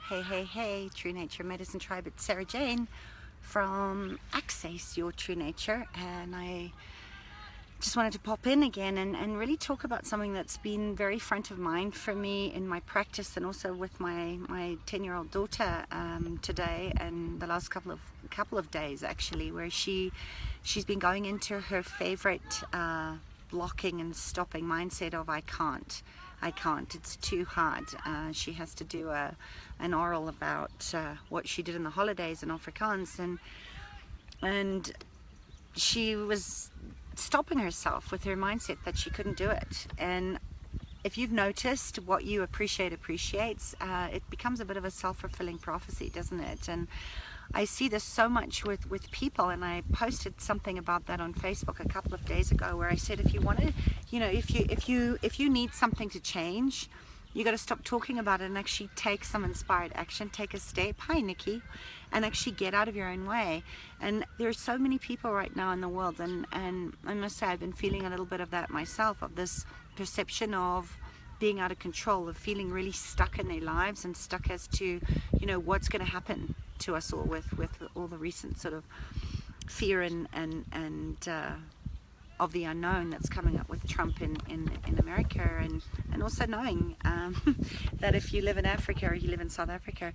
Hey, True Nature Medicine Tribe. It's Sarah Jane from Access Your True Nature, and I just wanted to pop in again and really talk about something that's been very front of mind for me in my practice, and also with my 10-year-old daughter today and the last couple of days actually, where she's been going into her favorite blocking and stopping mindset of I can't, it's too hard. She has to do an oral about what she did in the holidays in Afrikaans, and she was stopping herself with her mindset that she couldn't do it. And if you've noticed, what you appreciate appreciates, it becomes a bit of a self-fulfilling prophecy, doesn't it? And I see this so much with people, and I posted something about that on Facebook a couple of days ago, where I said, if you want to, if you need something to change, you got to stop talking about it and actually take some inspired action. Take a step, hi Nikki, and actually get out of your own way. And there's so many people right now in the world, and I must say I've been feeling a little bit of that myself, of this perception of being out of control, of feeling really stuck in their lives and stuck as to, what's going to happen to us all with all the recent sort of fear and of the unknown that's coming up with Trump in America, and also knowing that if you live in Africa or you live in South Africa,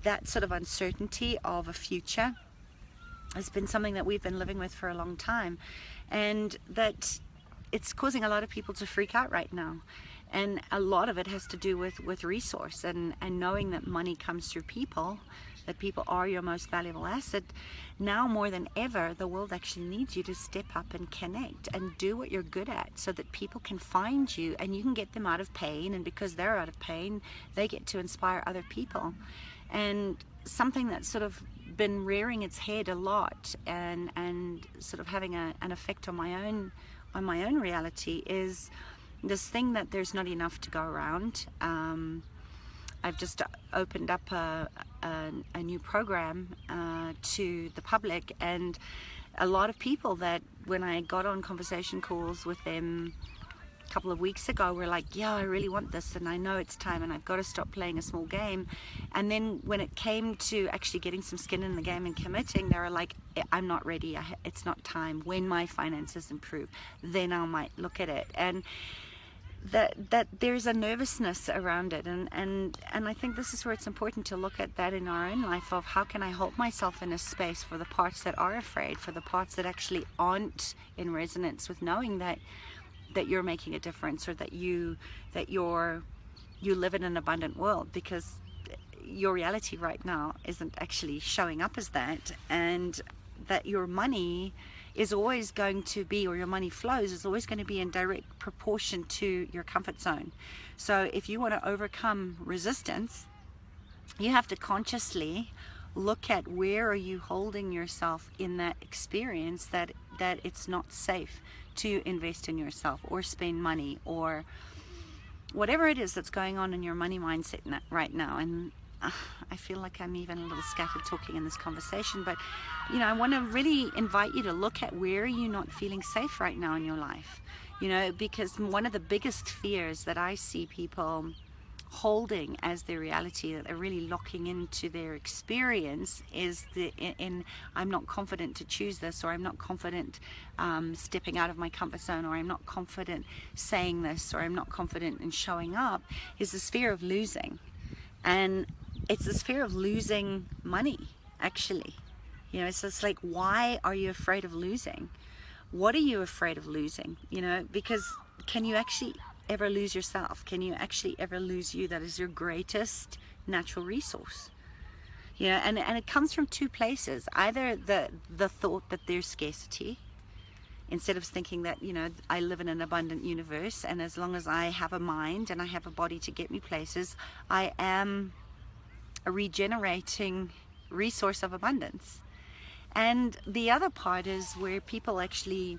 that sort of uncertainty of a future has been something that we've been living with for a long time, and that it's causing a lot of people to freak out right now. And a lot of it has to do with resource and knowing that money comes through people, that people are your most valuable asset. Now more than ever, the world actually needs you to step up and connect and do what you're good at, so that people can find you and you can get them out of pain, and because they're out of pain, they get to inspire other people. And something that's sort of been rearing its head a lot and sort of having an effect on my own reality is this thing that there's not enough to go around. I've just opened up a new program to the public, and a lot of people that, when I got on conversation calls with them a couple of weeks ago, were like, yeah, I really want this, and I know it's time, and I've got to stop playing a small game. And then when it came to actually getting some skin in the game and committing, they were like, I'm not ready, it's not time. When my finances improve, then I might look at it. And that there's a nervousness around it, and I think this is where it's important to look at that in our own life, of how can I hold myself in a space for the parts that are afraid, for the parts that actually aren't in resonance with knowing that you're making a difference, or that you live in an abundant world, because your reality right now isn't actually showing up as that, and that your money is always going to be, or your money flows is always going to be in direct proportion to your comfort zone. So if you want to overcome resistance, you have to consciously look at where are you holding yourself in that experience that it's not safe to invest in yourself or spend money, or whatever it is that's going on in your money mindset right now. And I feel like I'm even a little scattered talking in this conversation, but I want to really invite you to look at where you're not feeling safe right now in your life, because one of the biggest fears that I see people holding as their reality, that they're really locking into their experience, is I'm not confident to choose this, or I'm not confident stepping out of my comfort zone, or I'm not confident saying this, or I'm not confident in showing up, is this fear of losing. And it's this fear of losing money, actually. It's just like, why are you afraid of losing? What are you afraid of losing? Because can you actually ever lose yourself? Can you actually ever lose you? That is your greatest natural resource. And it comes from two places. Either the thought that there's scarcity, instead of thinking that, I live in an abundant universe, and as long as I have a mind and I have a body to get me places, I am a regenerating resource of abundance. And the other part is where people actually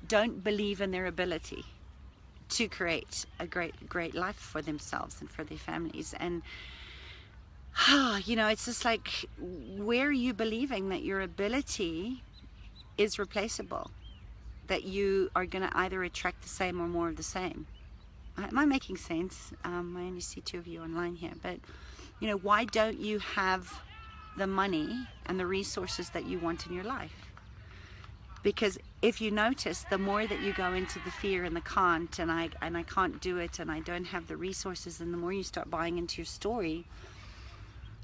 don't believe in their ability to create a great life for themselves and for their families. And it's just like, where are you believing that your ability is replaceable, that you are going to either attract the same or more of the same? Am I making sense? I only see two of you online here, but You know, why don't you have the money and the resources that you want in your life? Because if you notice, the more that you go into the fear and the can't, and I can't do it, and I don't have the resources, and the more you start buying into your story,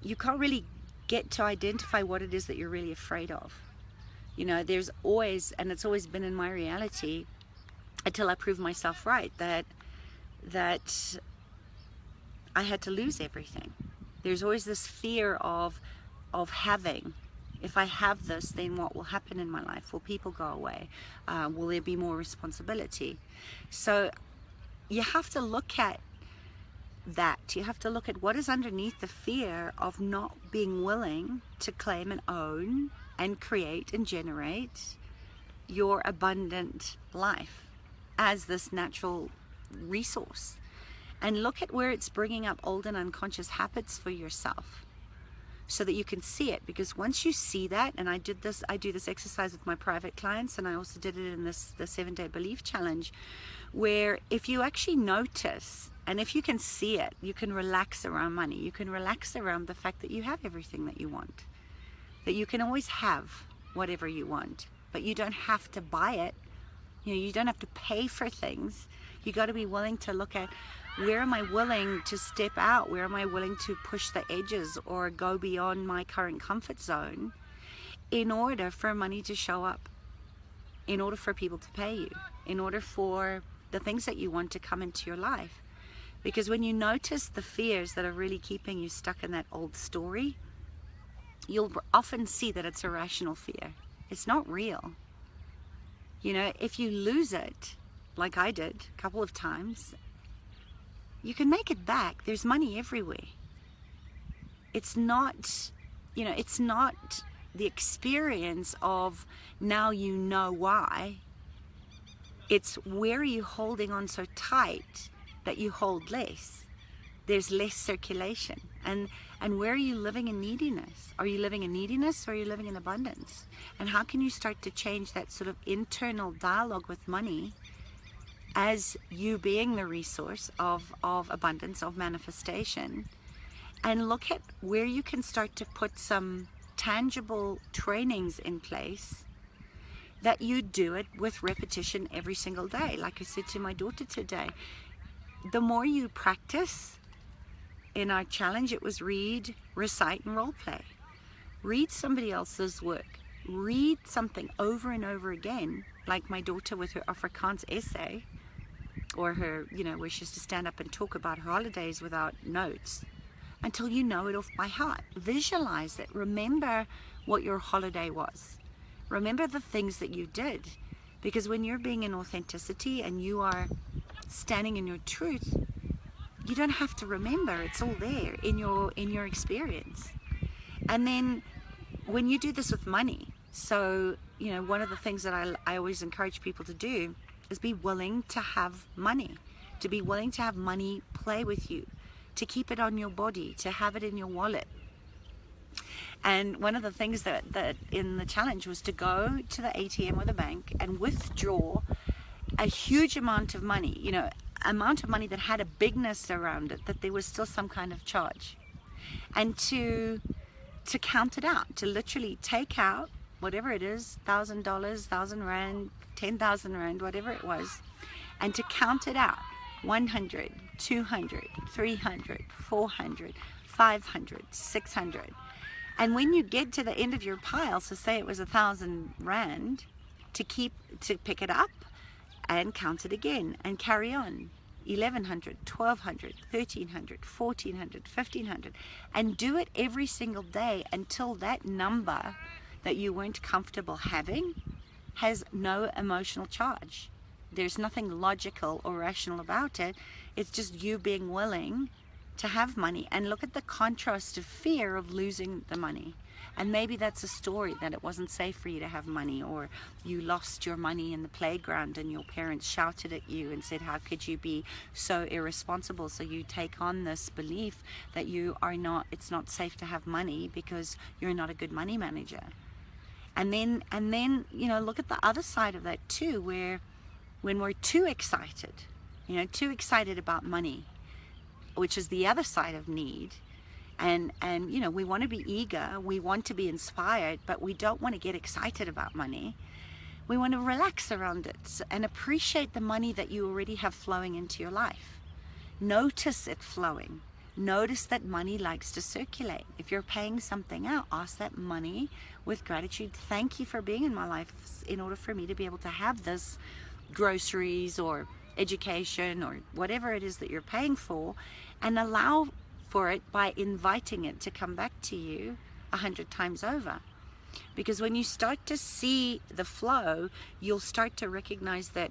you can't really get to identify what it is that you're really afraid of. You know, there's always, and it's always been in my reality until I proved myself right, that I had to lose everything. There's always this fear of having. If I have this, then what will happen in my life? Will people go away? Will there be more responsibility? So you have to look at that. You have to look at what is underneath the fear of not being willing to claim and own and create and generate your abundant life as this natural resource. And look at where it's bringing up old and unconscious habits for yourself, so that you can see it. Because once you see that, and I do this exercise with my private clients, and I also did it in the 7-day belief challenge, where if you actually notice, and if you can see it, you can relax around money. You can relax around the fact that you have everything that you want, that you can always have whatever you want, but you don't have to buy it. You know, you don't have to pay for things. You got to be willing to look at, where am I willing to step out? Where am I willing to push the edges or go beyond my current comfort zone in order for money to show up, in order for people to pay you, in order for the things that you want to come into your life? Because when you notice the fears that are really keeping you stuck in that old story, you'll often see that it's a rational fear. It's not real. You know, if you lose it, like I did a couple of times, you can make it back. There's money everywhere. It's not, you know, it's not the experience of now you know why. It's where are you holding on so tight that you hold less. There's less circulation. And where are you living in neediness? Are you living in neediness, or are you living in abundance? And how can you start to change that sort of internal dialogue with money as you being the resource of abundance, of manifestation, and look at where you can start to put some tangible trainings in place that you do it with repetition every single day. Like I said to my daughter today, the more you practice, in our challenge it was read, recite, and role play. Read somebody else's work. Read something over and over again, like my daughter with her Afrikaans essay, or her, you know, where she has to stand up and talk about her holidays without notes, until you know it off by heart. Visualize it. Remember what your holiday was. Remember the things that you did. Because when you're being in authenticity and you are standing in your truth, you don't have to remember. It's all there in your experience. And then when you do this with money, so, you know, one of the things that I always encourage people to do is be willing to have money, to be willing to have money play with you, to keep it on your body, to have it in your wallet. And one of the things that in the challenge was to go to the ATM or the bank and withdraw a huge amount of money, you know, amount of money that had a bigness around it, that there was still some kind of charge, and to count it out, to literally take out whatever it is, $1,000, 1,000 Rand, 10,000 Rand, whatever it was, and to count it out, 100, 200, 300, 400, 500, 600. And when you get to the end of your pile, so say it was 1,000 Rand, to pick it up and count it again and carry on. 1,100, 1,200, 1,300, 1,400, 1,500, and do it every single day until that number that you weren't comfortable having has no emotional charge. There's nothing logical or rational about it. It's just you being willing to have money. And look at the contrast of fear of losing the money. And maybe that's a story, that it wasn't safe for you to have money, or you lost your money in the playground and your parents shouted at you and said, how could you be so irresponsible? So you take on this belief that it's not safe to have money because you're not a good money manager. And then, you know, look at the other side of that too, where when we're too excited, you know, too excited about money, which is the other side of need, And you know, we want to be eager, we want to be inspired, but we don't want to get excited about money. We want to relax around it and appreciate the money that you already have flowing into your life. Notice it flowing. Notice that money likes to circulate. If you're paying something out, ask that money with gratitude. Thank you for being in my life in order for me to be able to have this groceries or education or whatever it is that you're paying for, and allow for it by inviting it to come back to you 100 times over. Because when you start to see the flow, you'll start to recognize that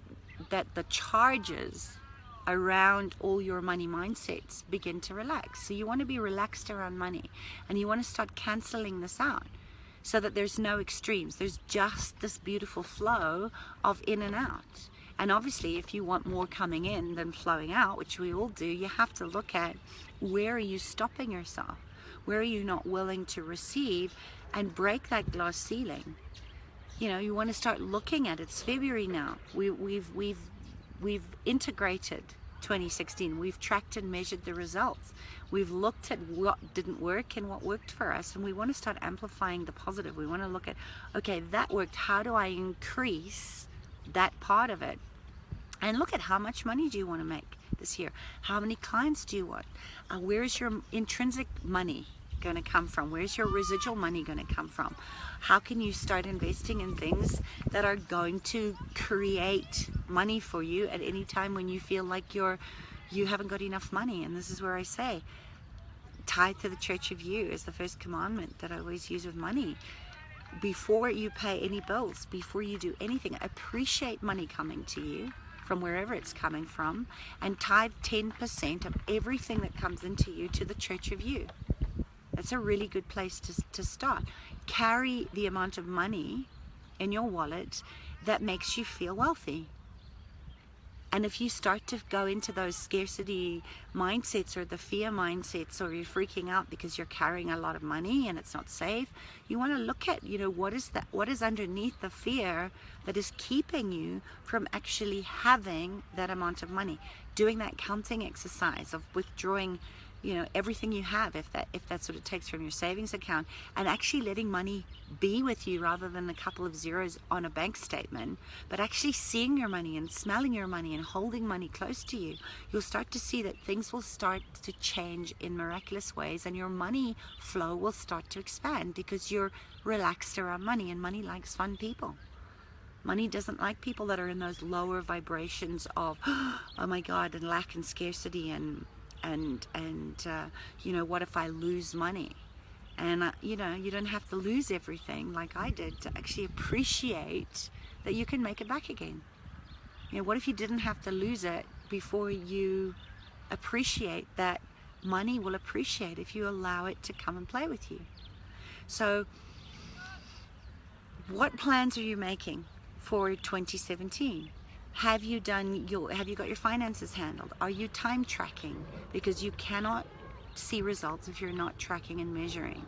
the charges around all your money mindsets begin to relax. So you want to be relaxed around money, and you want to start canceling this out so that there's no extremes. There's just this beautiful flow of in and out. And obviously, if you want more coming in than flowing out, which we all do, you have to look at where are you stopping yourself? Where are you not willing to receive, and break that glass ceiling? You know, you want to start looking at it. It's February now. We've integrated 2016. We've tracked and measured the results. We've looked at what didn't work and what worked for us, and we want to start amplifying the positive. We want to look at, okay, that worked. How do I increase that part of it? And look at how much money do you want to make this year? How many clients do you want? Where's your intrinsic money going to come from? Where's your residual money going to come from? How can you start investing in things that are going to create money for you at any time when you feel like you haven't got enough money? And this is where I say, tithe to the church of you is the first commandment that I always use with money. Before you pay any bills, before you do anything, appreciate money coming to you from wherever it's coming from, and tithe 10% of everything that comes into you to the church of you. That's a really good place to start. Carry the amount of money in your wallet that makes you feel wealthy. And if you start to go into those scarcity mindsets or the fear mindsets, or you're freaking out because you're carrying a lot of money and it's not safe, you want to look at, you know, what is underneath the fear that is keeping you from actually having that amount of money. Doing that counting exercise of withdrawing, you know, everything you have, if that's what it takes, from your savings account, and actually letting money be with you rather than a couple of zeros on a bank statement, but actually seeing your money and smelling your money and holding money close to you. You'll start to see that things will start to change in miraculous ways, and your money flow will start to expand because you're relaxed around money, and money likes fun people. Money doesn't like people that are in those lower vibrations of, oh my God, and lack and scarcity and you know, what if I lose money? And you know, you don't have to lose everything like I did to actually appreciate that you can make it back again. You know, what if you didn't have to lose it before you appreciate that money will appreciate if you allow it to come and play with you? So what plans are you making for 2017? Have you got your finances handled? Are you time tracking? Because you cannot see results if you're not tracking and measuring.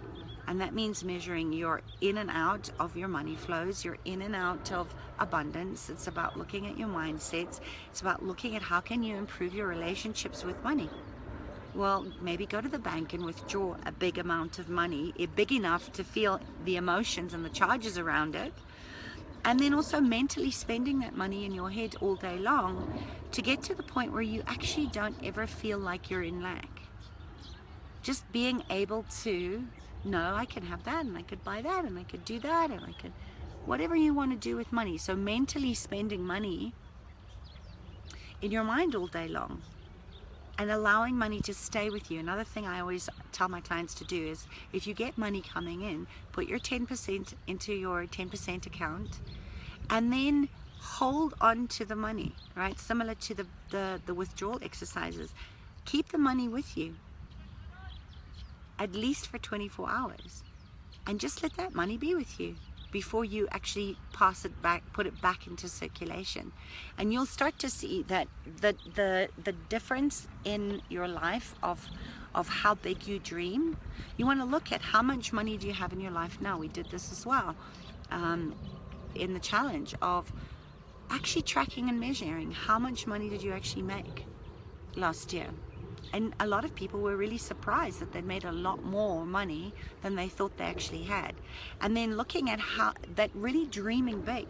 And that means measuring your in and out of your money flows, your in and out of abundance. It's about looking at your mindsets. It's about looking at how can you improve your relationships with money. Well, maybe go to the bank and withdraw a big amount of money, big enough to feel the emotions and the charges around it. And then also mentally spending that money in your head all day long to get to the point where you actually don't ever feel like you're in lack. Just being able to know, I can have that, and I could buy that, and I could do that, and I could, whatever you want to do with money. So mentally spending money in your mind all day long and allowing money to stay with you. Another thing I always tell my clients to do is, if you get money coming in, put your 10% into your 10% account, and then hold on to the money, right? Similar to the withdrawal exercises. Keep the money with you, at least for 24 hours, and just let that money be with you before you actually pass it back, put it back into circulation. And you'll start to see that the difference in your life of how big you dream. You want to look at how much money do you have in your life now. We did this as well in the challenge of actually tracking and measuring how much money did you actually make last year. And a lot of people were really surprised that they made a lot more money than they thought they actually had. And then looking at how that, really dreaming big,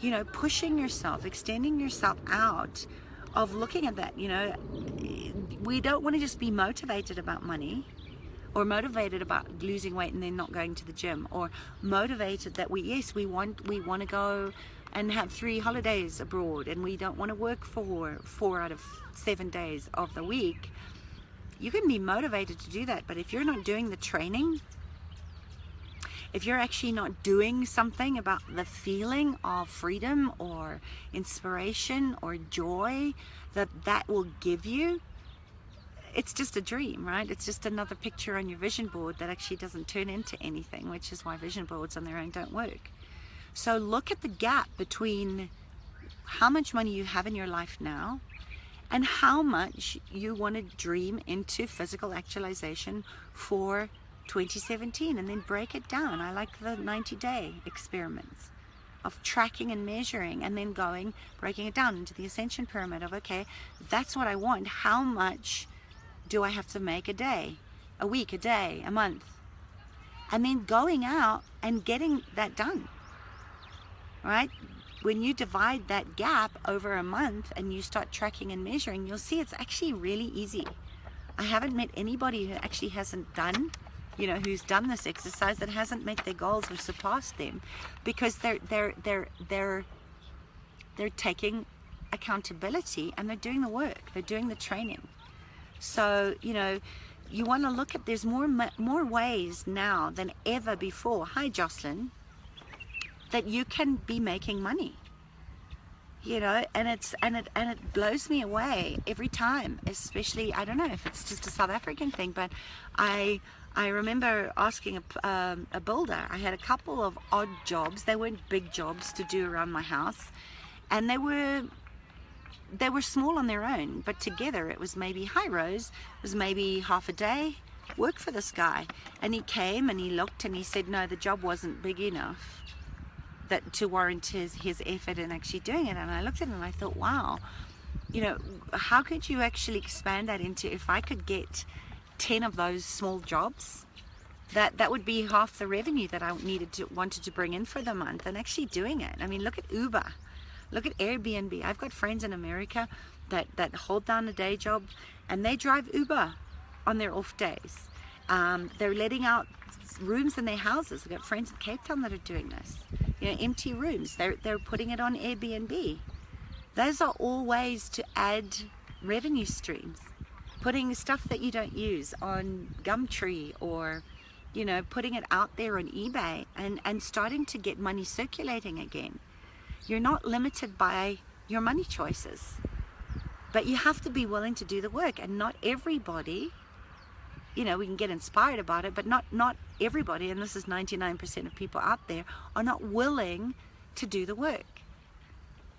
you know, pushing yourself, extending yourself out, of looking at that. You know, we don't want to just be motivated about money, or motivated about losing weight and then not going to the gym, or motivated that we want to go and have 3 holidays abroad, and we don't want to work for 4 out of 7 days of the week. You can be motivated to do that, but if you're not doing the training, if you're actually not doing something about the feeling of freedom or inspiration or joy that will give you, it's just a dream, right? It's just another picture on your vision board that actually doesn't turn into anything, which is why vision boards on their own don't work. So look at the gap between how much money you have in your life now and how much you want to dream into physical actualization for 2017, and then break it down. I like the 90-day experiments of tracking and measuring, and then breaking it down into the ascension pyramid of, okay, that's what I want. How much do I have to make a day, a week, a day, a month? And then going out and getting that done, right? When you divide that gap over a month and you start tracking and measuring, you'll see it's actually really easy. I haven't met anybody who actually hasn't done, you know, who's done this exercise that hasn't met their goals or surpassed them, because they're taking accountability and they're doing the work, they're doing the training. So, you know, you want to look at, there's more ways now than ever before. Hi, Jocelyn. That you can be making money, you know, and it blows me away every time. Especially, I don't know if it's just a South African thing, but I remember asking a builder. I had a couple of odd jobs. They weren't big jobs to do around my house, and they were small on their own, but together it was maybe, hi Rose, it was maybe half a day work for this guy. And he came and he looked and he said, no, the job wasn't big enough that to warrant his effort in actually doing it. And I looked at him and I thought, wow, you know, how could you actually expand that into, if I could get 10 of those small jobs, that would be half the revenue that I wanted to bring in for the month, and actually doing it. I mean, look at Uber, look at Airbnb. I've got friends in America that hold down a day job and they drive Uber on their off days. They're letting out rooms in their houses. I've got friends in Cape Town that are doing this. You know, empty rooms. They're putting it on Airbnb. Those are all ways to add revenue streams. Putting stuff that you don't use on Gumtree, or, you know, putting it out there on eBay and starting to get money circulating again. You're not limited by your money choices, but you have to be willing to do the work. And not everybody, you know, we can get inspired about it, but not everybody, and this is 99% of people out there, are not willing to do the work.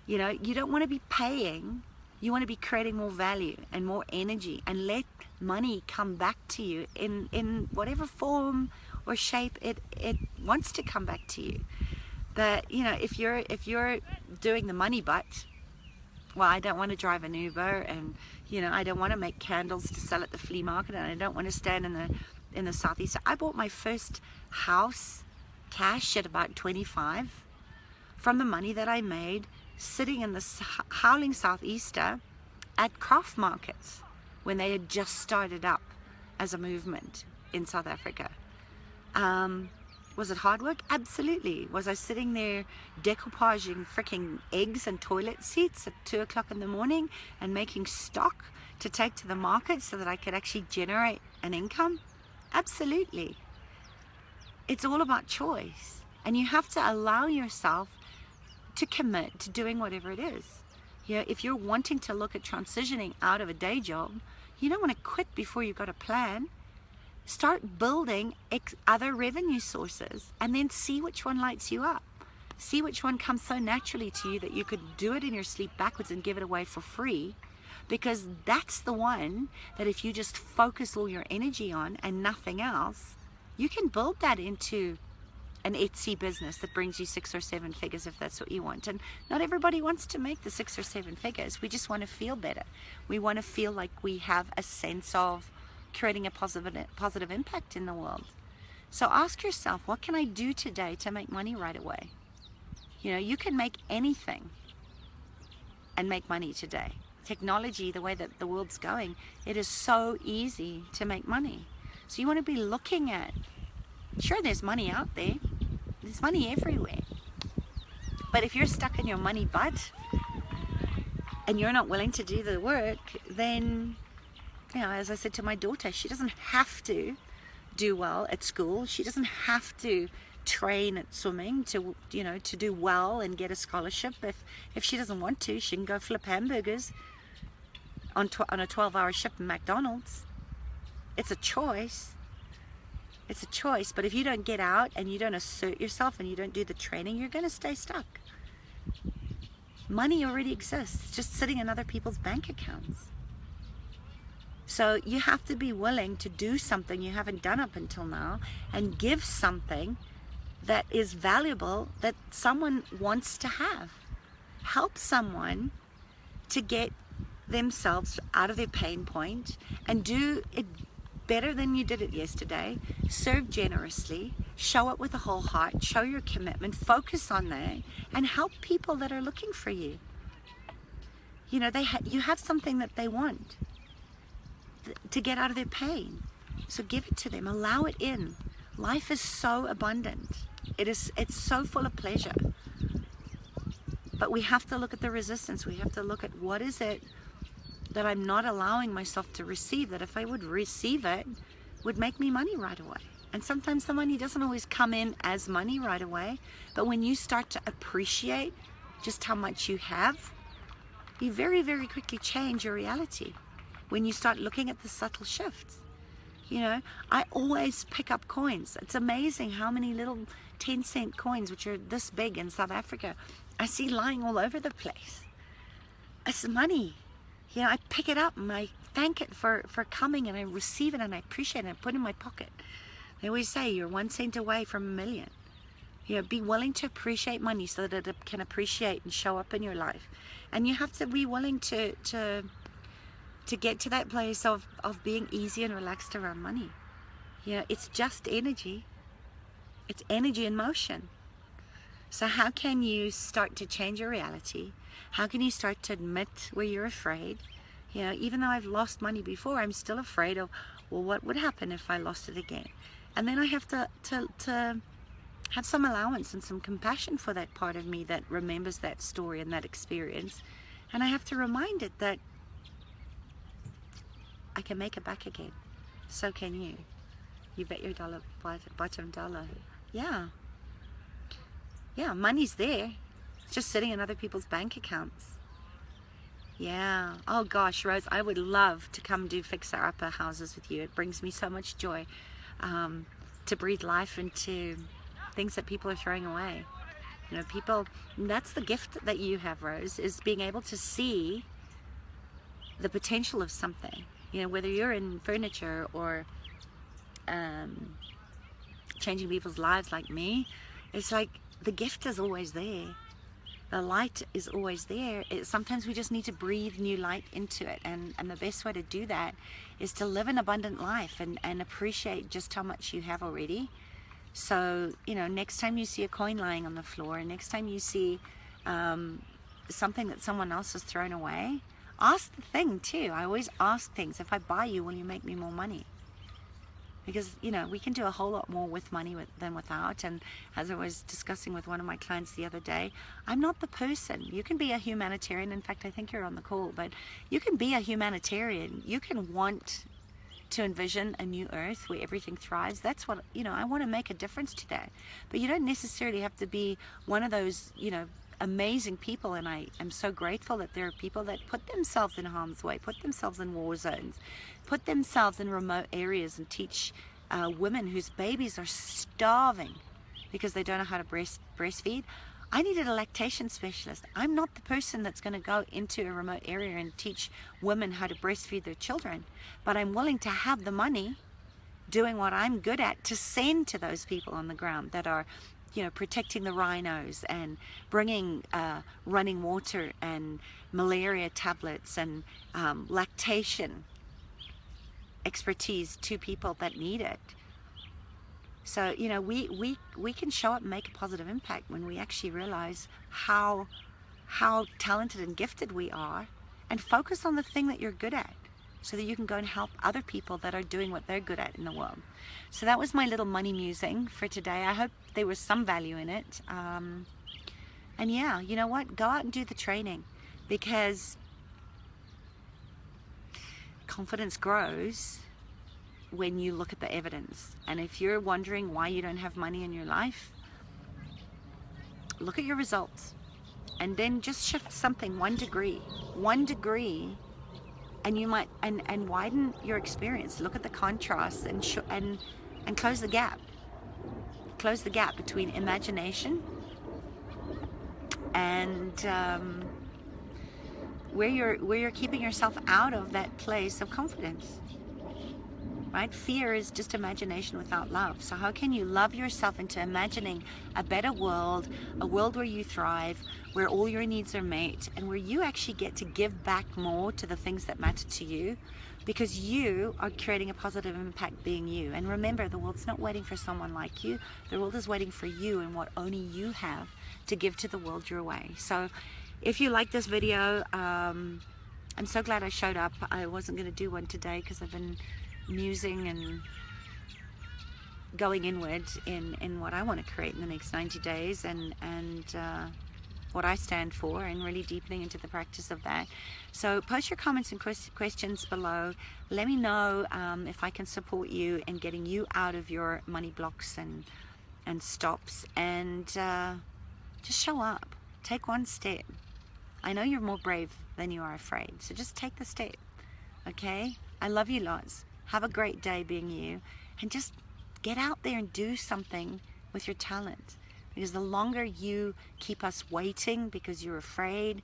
You know, you don't want to be paying, you want to be creating more value and more energy, and let money come back to you in whatever form or shape it wants to come back to you. But, you know, if you're doing the money butt, well, I don't want to drive an Uber, and, you know, I don't want to make candles to sell at the flea market, and I don't want to stand in the southeast. I bought my first house cash at about 25 from the money that I made sitting in the howling southeaster at craft markets when they had just started up as a movement in South Africa. Was it hard work? Absolutely. Was I sitting there decoupaging freaking eggs and toilet seats at 2 o'clock in the morning and making stock to take to the market so that I could actually generate an income? Absolutely. It's all about choice, and you have to allow yourself to commit to doing whatever it is. You know, if you're wanting to look at transitioning out of a day job, you don't want to quit before you've got a plan. Start building other revenue sources, and then see which one lights you up. See which one comes so naturally to you that you could do it in your sleep backwards and give it away for free, because that's the one that if you just focus all your energy on and nothing else, you can build that into an Etsy business that brings you 6 or 7 figures if that's what you want. And not everybody wants to make the 6 or 7 figures. We just want to feel better. We want to feel like we have a sense of creating a positive impact in the world. So ask yourself, what can I do today to make money right away? You know, you can make anything and make money today. Technology, the way that the world's going, it is so easy to make money. So you want to be looking at, sure, there's money out there. There's money everywhere. But if you're stuck in your money butt and you're not willing to do the work, then, you know, as I said to my daughter, she doesn't have to do well at school. She doesn't have to train at swimming to, you know, to do well and get a scholarship. If she doesn't want to, she can go flip hamburgers on a 12-hour shift in McDonald's. It's a choice. It's a choice. But if you don't get out and you don't assert yourself and you don't do the training, you're going to stay stuck. Money already exists. It's just sitting in other people's bank accounts. So you have to be willing to do something you haven't done up until now and give something that is valuable that someone wants to have. Help someone to get themselves out of their pain point and do it better than you did it yesterday. Serve generously, show it with a whole heart, show your commitment, focus on that, and help people that are looking for you. You know, you have something that they want to get out of their pain. So give it to them, allow it in. Life is so abundant. It's so full of pleasure. But we have to look at the resistance. We have to look at what is it that I'm not allowing myself to receive, that if I would receive it, would make me money right away. And sometimes the money doesn't always come in as money right away, but when you start to appreciate just how much you have, you very, very quickly change your reality. When you start looking at the subtle shifts. You know, I always pick up coins. It's amazing how many little 10-cent coins, which are this big in South Africa, I see lying all over the place. It's money. You know, I pick it up and I thank it for coming, and I receive it and I appreciate it and I put it in my pocket. They always say you're 1 cent away from a million. You know, be willing to appreciate money so that it can appreciate and show up in your life. And you have to be willing to get to that place of being easy and relaxed around money. You know, it's just energy. It's energy in motion. So how can you start to change your reality? How can you start to admit where you're afraid? You know, even though I've lost money before, I'm still afraid of, well, what would happen if I lost it again? And then I have to have some allowance and some compassion for that part of me that remembers that story and that experience. And I have to remind it that I can make it back again. So can you. You bet your bottom dollar. Yeah. Yeah, money's there. It's just sitting in other people's bank accounts. Yeah. Oh gosh, Rose, I would love to come do fixer-upper houses with you. It brings me so much joy to breathe life into things that people are throwing away. You know, people, that's the gift that you have, Rose, is being able to see the potential of something. You know, whether you're in furniture or changing people's lives like me, it's like the gift is always there. The light is always there. Sometimes we just need to breathe new light into it. And the best way to do that is to live an abundant life and appreciate just how much you have already. So, you know, next time you see a coin lying on the floor, and next time you see something that someone else has thrown away, ask the thing too. I always ask things. If I buy you, will you make me more money? Because, you know, we can do a whole lot more with money than without. And as I was discussing with one of my clients the other day, I'm not the person. You can be a humanitarian. In fact, I think you're on the call, but you can be a humanitarian. You can want to envision a new earth where everything thrives. That's what, you know, I want to make a difference to that. But you don't necessarily have to be one of those, you know, amazing people, and I am so grateful that there are people that put themselves in harm's way, put themselves in war zones, put themselves in remote areas and teach women whose babies are starving because they don't know how to breastfeed. I needed a lactation specialist. I'm not the person that's going to go into a remote area and teach women how to breastfeed their children, but I'm willing to have the money, doing what I'm good at to send to those people on the ground that are, you know, protecting the rhinos and bringing running water and malaria tablets and lactation expertise to people that need it. So, you know, we can show up and make a positive impact when we actually realize how talented and gifted we are, and focus on the thing that you're good at, so that you can go and help other people that are doing what they're good at in the world. So that was my little money musing for today. I hope there was some value in it. And yeah, you know what? Go out and do the training, because confidence grows when you look at the evidence. And if you're wondering why you don't have money in your life, look at your results, and then just shift something 1 degree, and you might and widen your experience. Look at the contrast and close the gap. Close the gap between imagination and where you're keeping yourself out of that place of confidence. Right? Fear is just imagination without love. So how can you love yourself into imagining a better world, a world where you thrive, where all your needs are met, and where you actually get to give back more to the things that matter to you, because you are creating a positive impact being you. And remember, the world's not waiting for someone like you. The world is waiting for you and what only you have to give to the world your way. So if you like this video, I'm so glad I showed up. I wasn't going to do one today because I've been musing and going inward in what I want to create in the next 90 days and what I stand for, and really deepening into the practice of that. So post your comments and questions below. Let me know if I can support you in getting you out of your money blocks and stops, and just show up. Take one step. I know you're more brave than you are afraid, so just take the step. Okay? I love you lots. Have a great day being you, and just get out there and do something with your talent, because the longer you keep us waiting because you're afraid,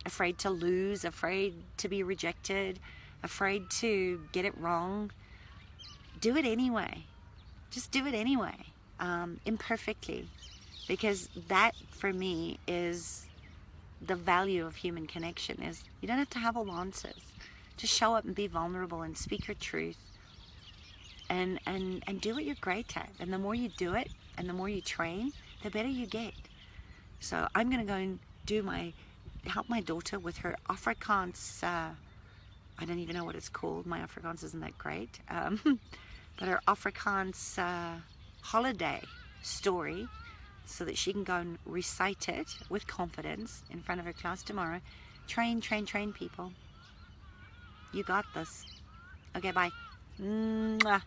afraid to lose, afraid to be rejected, afraid to get it wrong, do it anyway. Just do it anyway, imperfectly, because that for me is the value of human connection. Is you don't have to have all the answers. Just show up and be vulnerable and speak your truth, and do what you're great at. And the more you do it and the more you train, the better you get. So I'm going to go and help my daughter with her Afrikaans, I don't even know what it's called. My Afrikaans isn't that great. But her Afrikaans holiday story, so that she can go and recite it with confidence in front of her class tomorrow. Train, people. You got this. Okay, bye. Mwah.